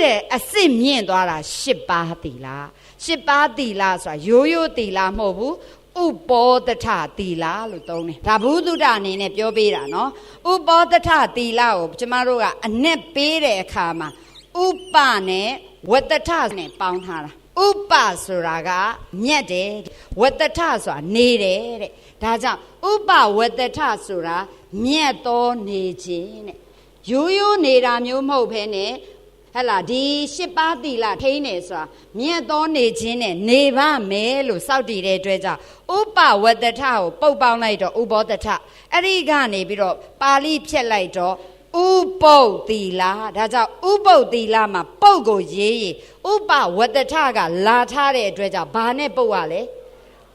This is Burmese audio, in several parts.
တဲ့အစစ်မြင့်သွားတာ10ပါးသီလ10ပါးသီလဆိုတာရိုးရိုးသီလမဟုတ်ဘူးဥပောတထသီလလို့သုံးတယ်ဒါဘုဒ္ဓအနေနဲ့ပြောပေးတာနော်ဥပောတထသီလကိုကျမတို့ကအနက်ပေးတဲ့အခါမှာဥပနဲ့ဝတ္တထနဲ့ပေါင်းထားတာဥပဆိုတာကမြတ်တယ်ဝတ္တထဆိုတာနေတယ်တဲ့ဒါကြောင့်ဥပဝတ္တထဆိုတာမြတ်သောနေခြင်းတဲ့ရိုးရိုးနေတာမျိုးမဟုတ်ဘဲနဲ့ဟဲ့လားဒီ10ပါးသီလထိန်းနေဆိုတာမြတ်သောနေခြင်းနဲ့နေပါမယ်လို့စောင့်တည်တဲ့အတွက်ကြောင့်ဥပဝတ္တထကိုပုတ်ပေါင်းလိုက်တော့ဥပောတထအဲ့ဒီကနေပြီးတော့ပါဠိဖြတ်လိုက်တော့ဥပုပ်သီလဒါကြောင့်ဥပုပ်သီလမှာပုပ်ကိုရေးရင်ဥပဝတ္တထကလာထားတဲ့အတွက်ကြောင့်ဘာနဲ့ပုပ်ရလဲ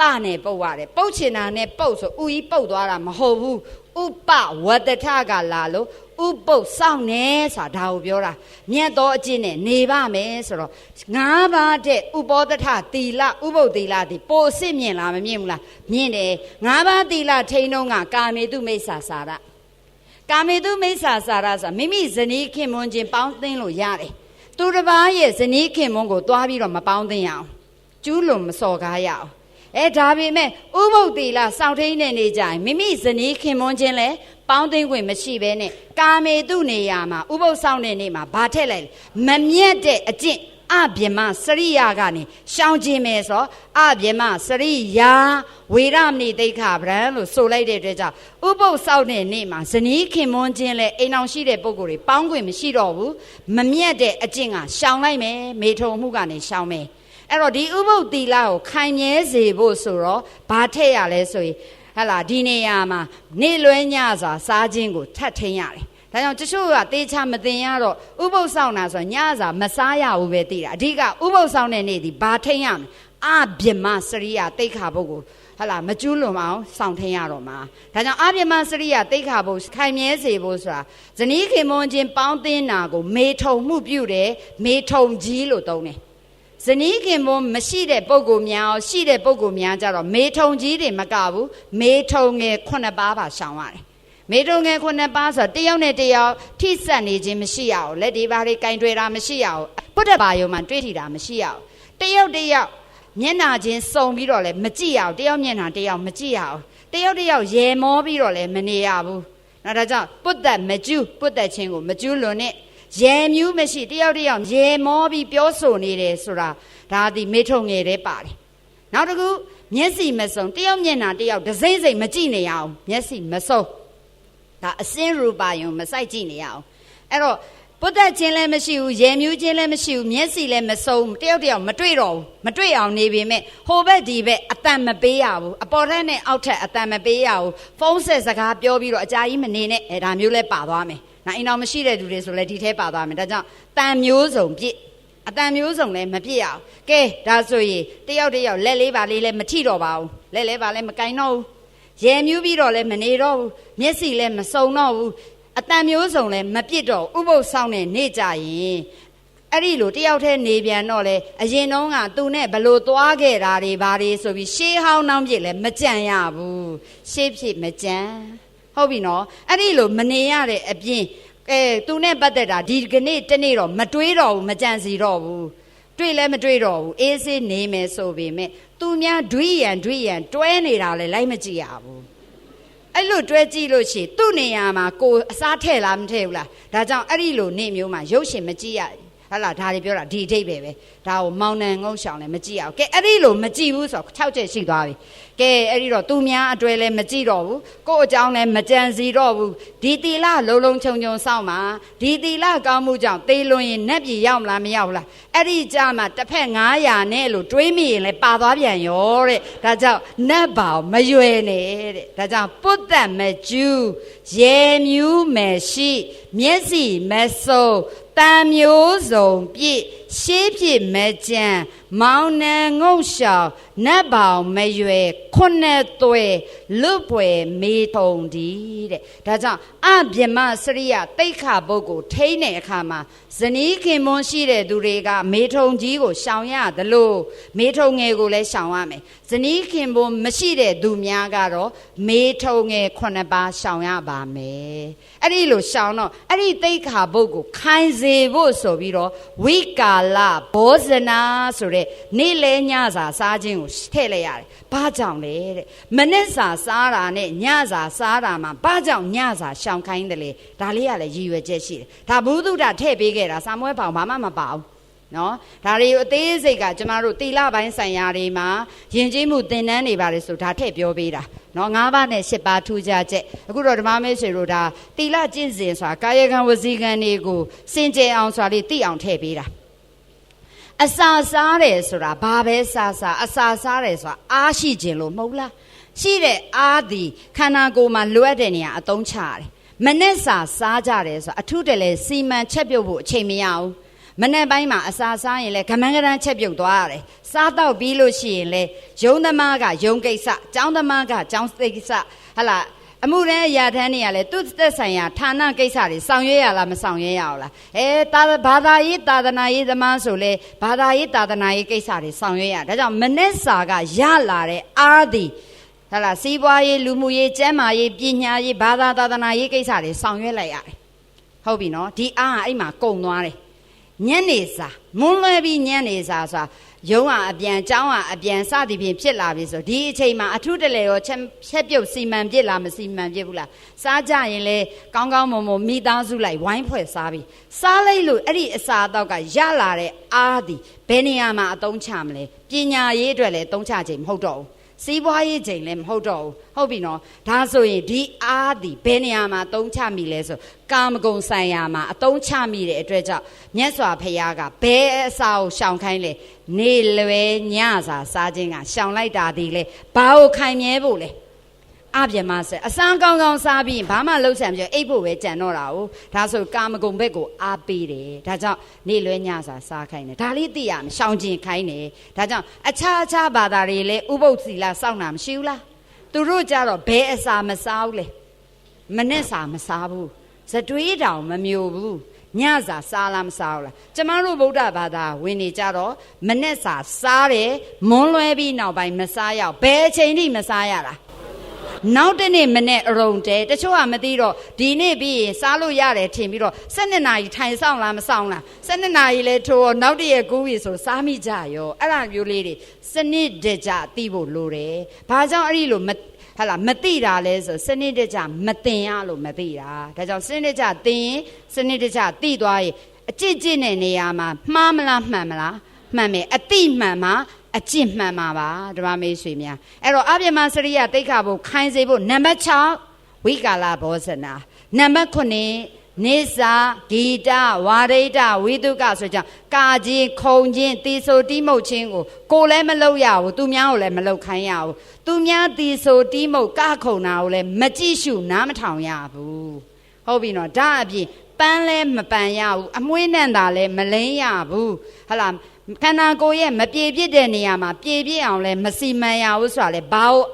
တနဲ့ပုပ်ရတယ်ပုပ်ချင်တာနဲ့ပုပ်ဆိုဥကြီးပုပ်သွားတာမဟုတ်ဘူးဥပဝတ္တထကလာလို့ဥပုပ်စောင့်နေဆိုတာဒါကိုပြောတာမြတ်သောအကျင့်နဲ့နေပါမယ်ဆိုတော့5ပါးတဲ့ဥပောတထသီလဥပုပ်သီလဒီပိုအစ်မြင့်လားမမြင့်ဘူးလားမြင့်တယ်5ပါးသီလထိန်းတော့ကကာမေတုမိစ္ဆာစာရကာမေတုမိစ္ဆာစာရဆိုတာမိမိဇနီးခင်မွန်းချင်းပေါင်းသင်းလို့ရတယ်သူတစ်ပါးရဲ့ဇနီးခင်မွန်းကိုတွားပြီးတော့မပေါင်းသင်းရအောင်ကျူးလွန်မစော်ကားရအောင်ဒါပေမဲ့ဥပုပ်သီလစောင့်ထိန်နေနေကြရင်မိမိဇနီးခင်မွန်းချင်းလဲပေါင်းသိခွင့်မရှိဘဲနဲ့ကာမေတုနေရာမှာဥပုပ်ဆောင်တဲ့နေ့မှာဘာထည့်လိုက်လဲမမြတ်တဲ့အကျင့်အဗျမစရိယာကနေရှောင်ခြင်းမယ်ဆိုအဗျမစရိယာဝေရမဏိတိခဗရံလို့ဆိုလိုက်တဲ့အတွက်ကြောင့်ဥပုပ်ဆောင်တဲ့နေ့မှာဇနီးခင်မွန်းချင်းလဲအိမ်အောင်ရှိတဲ့ပုဂ္ဂိုလ်တွေပေါင်းခွင့်မရှိတော့ဘူးမမြတ်တဲ့အကျင့်ကရှောင်လိုက်မယ်မေထုံမှုကနေရှောင်မယ်အဲ့တော့ဒီဥပုပ်သီလကိုခိုင်မြဲစေဖို့ဆိုတော့ဘာထည့်ရလဲဆိုရင်ဟလာဒီနေရာမှာနေလွဲညစွာစားခြင်းကိုထပ်ထင်းရတယ်ဒါကြောင့်တချို့ကသေချာမသိရတော့ဥပုပ်ဆောင်တာဆိုညစာမစားရဘူးပဲသိတာအဓိကဥပုပ်ဆောင်တဲ့နေ့ဒီဘာထင်းရမလဲအဗျမစရိယတိတ်ခါပုဂ္ဂိုလ်ဟလာမကျူးလွန်အောင်ဆောင်ထင်းရတော့မှာဒါကြောင့်အဗျမစရိယတိတ်ခါပုဂ္ဂိုလ်ခိုင်မြဲစေဖို့ဆိုတာဇနီးခင်မွန်းချင်းပေါင်းသင်းတာကိုမေထုံမှုပြုတယ်မေထုံကြီးလို့သုံးတယ်ဇနီးခင်မွန်းမရှိတဲ့ပုဂ္ဂိုလ်များရှိတဲ့ပုဂ္ဂိုလ်များကြတော့မေထုံကြီးတွေမကဘူးမေထုံငယ်9ပါးပါရှောင်ရတယ်မေထုံငယ်9ပါးဆိုတယောက်နဲ့တယောက်ထိစပ်နေခြင်းမရှိရအောင်လက်ဒီပါတွေကင်တွေ့တာမရှိရအောင်ပုဒ်ဘာယုံမှာတွေ့ထီတာမရှိရအောင်တယောက်မျက်နာချင်းစုံပြီးတော့လည်းမကြည့်ရအောင်တယောက်မျက်နာတယောက်မကြည့်ရအောင်တယောက်ရေမောပြီးတော့လည်းမနေရဘူးနော်ဒါကြောင့်ပုဒ်သက်မကျူးပုဒ်သက်ချင်းကိုမကျူးလွန်နဲ့ရေမြူးမရှိတယောက်ရေမောပြီးပြောဆိုနေတယ်ဆိုတာဒါဒီမေထုံငယ်တဲ့ပါတယ်နောက်တစ်ခုမျက်စိမစုံတယောက်မျက်နှာတယောက်ဒစိမ့်စိမ့်မကြည့်နေရအောင်မျက်စိမစုံဒါအစင်းရူပါယုံမစိုက်ကြည့်နေရအောင်အဲ့တော့ပုဒ်သက်ချင်းလည်းမရှိဘူးရေမြူးချင်းလည်းမရှိဘူးမျက်စိလည်းမစုံတယောက်မတွေ့တော့ဘူးမတွေ့အောင်နေပေမဲ့ဟိုဘက်ဒီဘက်အတန်မပေးရဘူးအပေါ်ထက်နဲ့အောက်ထက်အတန်မပေးရဘူးဖုန်းဆက်စကားပြောပြီးတော့အကြာကြီးမနေနဲ့ဒါမျိုးလဲပါသွားမယ်အိမ်တော်မရှိတဲ့သူတွေဆိုလည်းဒီထဲပါသွားမယ်ဒါကြောင့်တန်မျိုးစုံပြည့်အတန်မျိုးစုံလည်းမပြည့်အောင်ကဲဒါဆိုရင်တယောက်လက်လေးပါလေးလည်းမထိတော့ပါဘူးလက်လေးပါလည်းမကင်တော့ဘူးရေမြူးပြီးတော့လည်းမနေတော့ဘူးမျက်စိလည်းမစုံတော့ဘူးအတန်မျိုးစုံလည်းမပြည့်တော့ဥပုပ်ဆောင်နေနေကြရင်အဲ့ဒီလိုတယောက်တည်းနေပြန်တော့လေအရင်တုန်းကသူနဲ့ဘလို့သွားခဲ့တာတွေဘာတွေဆိုပြီးရှေးဟောင်းနှောင်းပြည့်လည်းမကြံရဘူးရှေးဖြစ်မကြံဟုတ်ပြီနော်အဲ့ဒီလိုမနေရတဲ့အပြင်သူနဲ့ပတ်သက်တာဒီကနေ့တနေ့တော့မတွေးတော့ဘူးမကြံစီတော့ဘူးတွေ့လည်းမတွေ့တော့ဘူးအေးဆေးနေမယ်ဆိုပေမဲ့သူများတွေးရန်တွဲနေတာလည်းလိုက်မကြည့်ရဘူးအဲ့လိုတွဲကြည့်လို့ရှိရင်သူ့နေရာမှာကိုအစားထည့်လားမထည့်ဘူးလားဒါကြောင့်အဲ့ဒီလိုနေမျိုးမှာရုပ်ရှင်မကြည့်ရဟလာဒါတွေပြောတာဒီအဓိပ္ပာယ်ပဲဒါကိုမောင်နှံငုံရှောင်လည်းမကြည့်ရအောင်ကဲအဲ့ဒီလိုမကြည့်ဘူးဆိုတော့6ချက်ရှိသွားပြီကဲအဲ့ဒီတော့သူများအတွဲလည်းမကြည့်တော့ဘူးကို့အကြောင်းလည်းမကြံစီတော့ဘူးဒီသီလလုံးခြုံစောင့်ပါဒီသီလကောင်းမှုကြောင့်သေလွန်ရင်နတ်ပြည်ရောက်မလားမရောက်လားအဲ့ဒီကြမှာတစ်ဖက်900နဲ့လို့တွေးမိရင်လည်းပါသွားပြန်ရောတဲ့ဒါကြောင့်နတ်ဘောင်မရွယ်နဲ့တဲ့ဒါကြောင့်ပုဒ်သက်မကျူးရေမြူးမရှိမျက်စိမစုံတန်မျိုးစုံပြည့်ရှေးဖြစ်မကြံ မောင်နှံငုံရှောင်နတ်ပေါင်မရွယ်ခုနှစ်သွဲလွတ်ပွယ်မေထုံဒီတဲ့ဒါကြောင့်အပြမစရိယတိတ်ခပုဂ္ဂိုလ်ထိန်းတဲ့အခါမှာဇနီးခင်မွန်းရှိတဲ့သူတွေကမေထုံကြီးကိုရှောင်ရသလိုမေထုံငယ်ကိုလည်းရှောင်ရမယ်ဇနီးခင်မွန်းမရှိတဲ့သူများကတော့မေထုံငယ်9ပါးရှောင်ရပါမယ်အဲ့ဒီလိုရှောင်တော့အဲ့ဒီတိတ်ခပုဂ္ဂိုလ်ခိုင်စေဖို့ဆိုပြီးတော့ဝိကာလဘောဇနာဆိုတဲ့နေ့လဲညစာစားခြင်းကိုထည့်လိုက်ရတယ်ဘာကြောင့်လဲတဲ့မနေ့စာစားတာနဲ့ညစာစားတာမှာဘာကြောင့်ညစာရှောင်ခိုင်းတယ်လေဒါလေးကလည်းရည်ရွယ်ချက်ရှိတယ်ဒါဘုဒ္ဓထည့်ပေးခဲ့တာစာမွဲပေါင်ဘာမှမပါဘူးနော်ဒါတွေအသေးစိတ်ကကျမတို့တီလပိုင်းဆိုင်ရာတွေမှာယဉ်ကျေးမှုသင်တန်းတွေပါတယ်ဆိုဒါထည့်ပြောပေးတာနော်9ပါးနဲ့10ပါးထူးခြားချက်အခုတော့ဓမ္မမေဆွေတို့ဒါတီလကျင့်စဉ်ဆိုတာကာယကံဝစီကံတွေကိုစင်ကြယ်အောင်ဆိုတာလေးသိအောင်ထည့်ပေးတာအစာစားတယ်ဆိုတာဘာပဲစားစားအစာစားတယ်ဆိုတာအားရှိခြင်းလို့မဟုတ်လားရှိတဲ့အားသည်ခန္ဓာကိုယ်မှာလိုအပ်တဲ့နေရာအသုံးချရတယ်မနဲ့စာစားကြတယ်ဆိုတာအထုတလဲစီမံချက်ပြုတ်ဖို့အချိန်မရဘူးမနေ့ပိုင်းမှာအစာစားရင်လဲဂမန်းကရန်ချက်ပြုတ်သွားရတယ်စားတော့ပြီးလို့ရှိရင်လဲယုံသမားကယုံကိစ္စကျောင်းသမားကကျောင်းကိစ္စဟလာအမှုရန်အရာထမ်းတွေကလည်းသူ့သက်ဆိုင်ရာဌာနကိစ္စတွေဆောင်ရွက်ရလားမဆောင်ရွက်ရအောင်လားဘာသာရေးသာသနာရေးသမားဆိုလဲဘာသာရေးသာသနာရေးကိစ္စတွေဆောင်ရွက်ရဒါကြောင့်မနေ့စာကရလာတဲ့အားသည်ဟလာစီးပွားရေးလူမှုရေးကျန်းမာရေးပညာရေးဘာသာသာသနာရေးကိစ္စတွေဆောင်ရွက်လိုက်ရတယ်ဟုတ်ပြီနော်ဒီအားကအဲ့မှာကုန်သွားတယ်ညနေစာမွန်းလွဲပြီးညနေစာဆိုတာရုံးကအပြန်ကျောင်းကအပြန်စသည်ဖြင့်ဖြစ်လာပြီဆိုဒီအချိန်မှာအထုတလေရောချက်ပြုတ်စီမံပြစ်လားမစီမံပြစ်ဘူးလားစားကြရင်လေကောင်းကောင်းမွန်မွန်မိသားစုလိုက်ဝိုင်းဖွဲ့စားပြီးစားလိုက်လို့အဲ့ဒီအစာအသောက်ကရလာတဲ့အားသည်ဘယ်နေရာမှာအသုံးချမလဲပညာရေးအတွက်လည်းအသုံးချခြင်းမဟုတ်တော့ဘူးစီးပွားရေးချိန်လည်းမဟုတ်တော့ဘူးဟုတ်ပြီနော်ဒါဆိုရင်ဒီအားသည်ဘယ်နေရာမှာအသုံးချမိလဲဆိုကာမဂုဏ်ဆိုင်ရာမှာအသုံးချမိတဲ့အတွက်ကြောင့်မြတ်စွာဘုရားကဘယ်အစာကိုရှောင်ခိုင်းလဲနေလွယ်ညစာစားခြင်းကရှောင်လိုက်တာဒီလေဘာကိုခိုင်မြဲဖို့လဲအပြမဆက်အစမ်းကောင်းကောင်းစားပြီးဘာမှလှုပ်ဆံပြအိတ်ဖို့ပဲကြံတော့တာ哦ဒါဆိုကာမဂုဏ်ဘက်ကိုအားပေးတယ်ဒါကြောင့်နေလွယ်ညစာစားခိုင်းတယ်ဒါလေးသိရမယ်ရှောင်ကျင်ခိုင်းတယ်ဒါကြောင့်အခြားဘာသာတွေလည်းဥပုသ်သီလစောင့်တာမရှိဘူးလားသူတို့ကြတော့ဘယ်အစာမစားဘူးလေမနဲ့စာမစားဘူးဇတွေးတောင်မမျိုးဘူးညစာစားလားမစားဘူးလားကျမတို့ဗုဒ္ဓဘာသာဝင်နေကြတော့မနဲ့စာစားတယ်မွန်းလွဲပြီးနောက်ပိုင်းမစားရဘယ်အချိန်ထိမစားရတာနောက်တနေ့မနေ့အရုံတဲတချို့ကမသိတော့ဒီနေ့ပြီးရင်စားလို့ရတယ်ထင်ပြီးတော့12နာရီထိုင်ဆောင်လားမဆောင်လား12နာရီလဲထိုးနောက်တည့်ရကူးပြီဆိုစားမိကြရောအဲ့ဒါမျိုးလေးတွေစနစ်တကျသိဖို့လိုတယ်ဘာကြောင့်အဲ့ဒီလိုဟာလာမသိတာလဲဆိုစနစ်တကျမသိရလို့မသိတာဒါကြောင့်စနစ်တကျသိရင်စနစ်တကျသိသွားရင်အကျင့်တဲ့နေရာမှာမှားမလားမှန်မလားမှန်မယ်အတိမှန်မှာအကျင့်မှန်မှာပါဓမ္မမေးဆွေများအဲ့တော့အပြမစရိယတိတ်ခဖို့ခိုင်းစေဖို့နံပါတ်6ဝိကာလဘောဇနာနံပါတ်9နေစာဂီတဝါရိတဝိတုကဆိုကြကာခြင်းခုံခြင်းတီဆိုတီးမှုတ်ခြင်းကိုလည်းမလုပ်ရဘူးသူများကိုလည်းမလုပ်ခိုင်းရဘူးသူများတီဆိုတီးမှုတ်ကခုံတာကိုလည်းမကြည့်ရှုနားမထောင်ရဘူးဟုတ်ပြီနော်ဒါအပြင်ပန်းလဲမပန်ရဘူးအမွှေးနဲ့တာလည်းမလိမ့်ရဘူးဟလာခန္ဓာကိုယ်ရဲ့မပြေပြစ်တဲ့နေရာမှာပြေပြစ်အောင်လဲမစီမံရဘူးဆိုတာလဲဘာလို့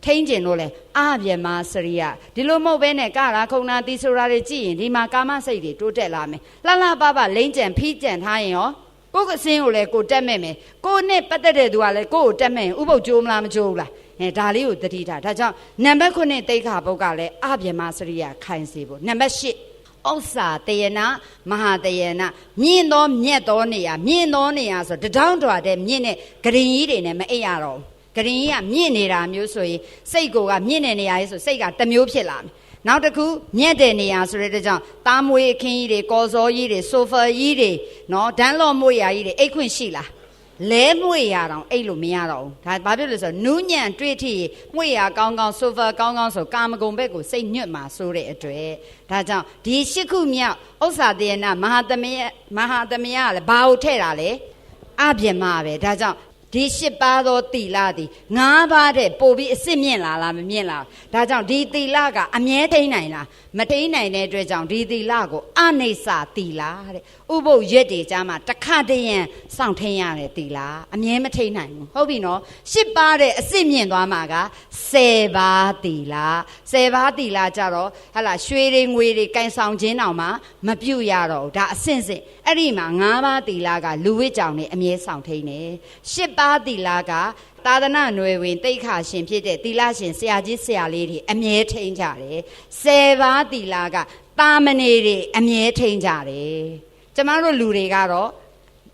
ထိန်းကျင်လို့လဲအပြမစရိယဒီလိုမဟုတ်ဘဲနဲ့ကရာခုံနာတီဆိုတာတွေကြည့်ရင်ဒီမှာကာမစိတ်တွေတိုးတက်လာမယ်လှပပလိမ့်ကြံဖိကြံထားရင်ရောကိုယ်ကအစင်းကိုလည်းကိုတက်မဲ့မယ်ကိုနဲ့ပတ်သက်တဲ့သူကလည်းကိုကိုတက်မဲ့ရင်ဥပုပ်ကြိုးမလားမကြိုးဘူးလားဒါလေးကိုတတိထားဒါကြောင့်နံပါတ်9တိတ်ခါပုတ်ကလည်းအပြမစရိယခိုင်စေဖို့နံပါတ်8ဩဇာတယနာမဟာတယနာမြင့်သောမြတ်သောနေရာမြင့်သောနေရာဆိုတထောင်တော်တဲ့မြင့်တဲ့ဂရင်ကြီးတွေနဲ့မအိပ်ရတော့ဂရင်ကြီးကမြင့်နေတာမျိုးဆိုရင်စိတ်ကိုကမြင့်တဲ့နေရာကြီးဆိုစိတ်ကတစ်မျိုးဖြစ်လာမယ်နောက်တစ်ခုမြင့်တဲ့နေရာဆိုတဲ့ကြောင့်သားမွေးအခင်းကြီးတွေကော်စောကြီးတွေဆိုဖာကြီးတွေနော်ဒန်းလော့မွေရာကြီးတွေအိတ်ခွင့်ရှိလားလဲမွေရတော့အိတ်လို့မရတော့ဘူးဒါဘာဖြစ်လို့လဲဆိုတော့နူးညံ့တွေ့ထိမွေရကောင်းကောင်းဆိုဖာကောင်းကောင်းဆိုကာမဂုဏ်ဘက်ကိုစိတ်ညွတ်မှာဆိုတဲ့အတွက်ဒါကြောင့်ဒီ8ခုမြောက်ဥစ္စာတယနာမဟာသမယကလည်းဘာကိုထဲ့တာလဲအပြမပဲဒါကြောင့် ဒီ8ပါးသောသီလသည်9ပါးတဲ့ပို့ပြီးအစစ်မြင့်လာလားမမြင့်လားဒါကြောင့်ဒီသီလကအမြဲထိန်းနိုင်လားမထိန်းနိုင်တဲ့အတွက်ကြောင့်ဒီသီလကိုအနိစ္စသီလတဲ့ဥပုပ်ရက်တွေကြားမှာတစ်ခါတည်းရန်စောင့်ထိန်းရတဲ့သီလအမြဲမထိန်းနိုင်ဘူးဟုတ်ပြီနော်8ပါးတဲ့အစစ်မြင့်သွားမှာက10ပါးသီလ10ပါးသီလကြတော့ဟလာရွှေတွေငွေတွေကန်ဆောင်ခြင်းတောင်မှမပြုတ်ရတော့ဒါအဆင့်စစ်အဲ့ဒီမှာ9ပါးသီလကလူဝိကြောင့်နေအမြဲဆောင်ထိန်းတယ်10ပါးသီလကသာသနာ့ຫນွယ်ဝင်တိတ်ခါရှင်ဖြစ်တဲ့သီလရှင်ဆရာကြီးဆရာလေးတွေအမြဲထိန်းကြတယ်10ပါးသီလကတာမဏေတွေအမြဲထိန်းကြတယ်ကျမတို့လူတွေကတော့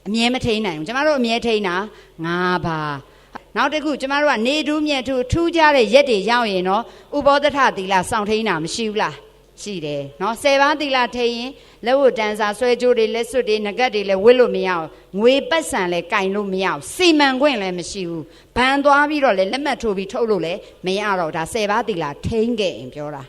အမြဲမထိန်းနိုင်ဘူးကျမတို့အမြဲထိန်းတာ9ပါးနောက်တစ်ခုကျမတို့ကနေထူးမြတ်ထူးကြတဲ့ရက်တွေရောက်ရင်တော့ဥပောသထသီလစောင့်ထိန်းတာမရှိဘူးလားရှိတယ်နော်10ပါးသီလထိန်းရင်လက်ဝတ်တန်းစာဆွဲကြိုးတွေလက်စွပ်တွေငကတ်တွေလည်းဝတ်လို့မရအောင်ငွေပတ်စံလည်းကင်လို့မရအောင်စီမံခွင့်လည်းမရှိဘူးဘန်သွားပြီးတော့လည်းလက်မှတ်ထိုးပြီးထုတ်လို့လည်းမရတော့ဒါ10ပါးသီလထိန်းခဲ့ရင်ပြောတာ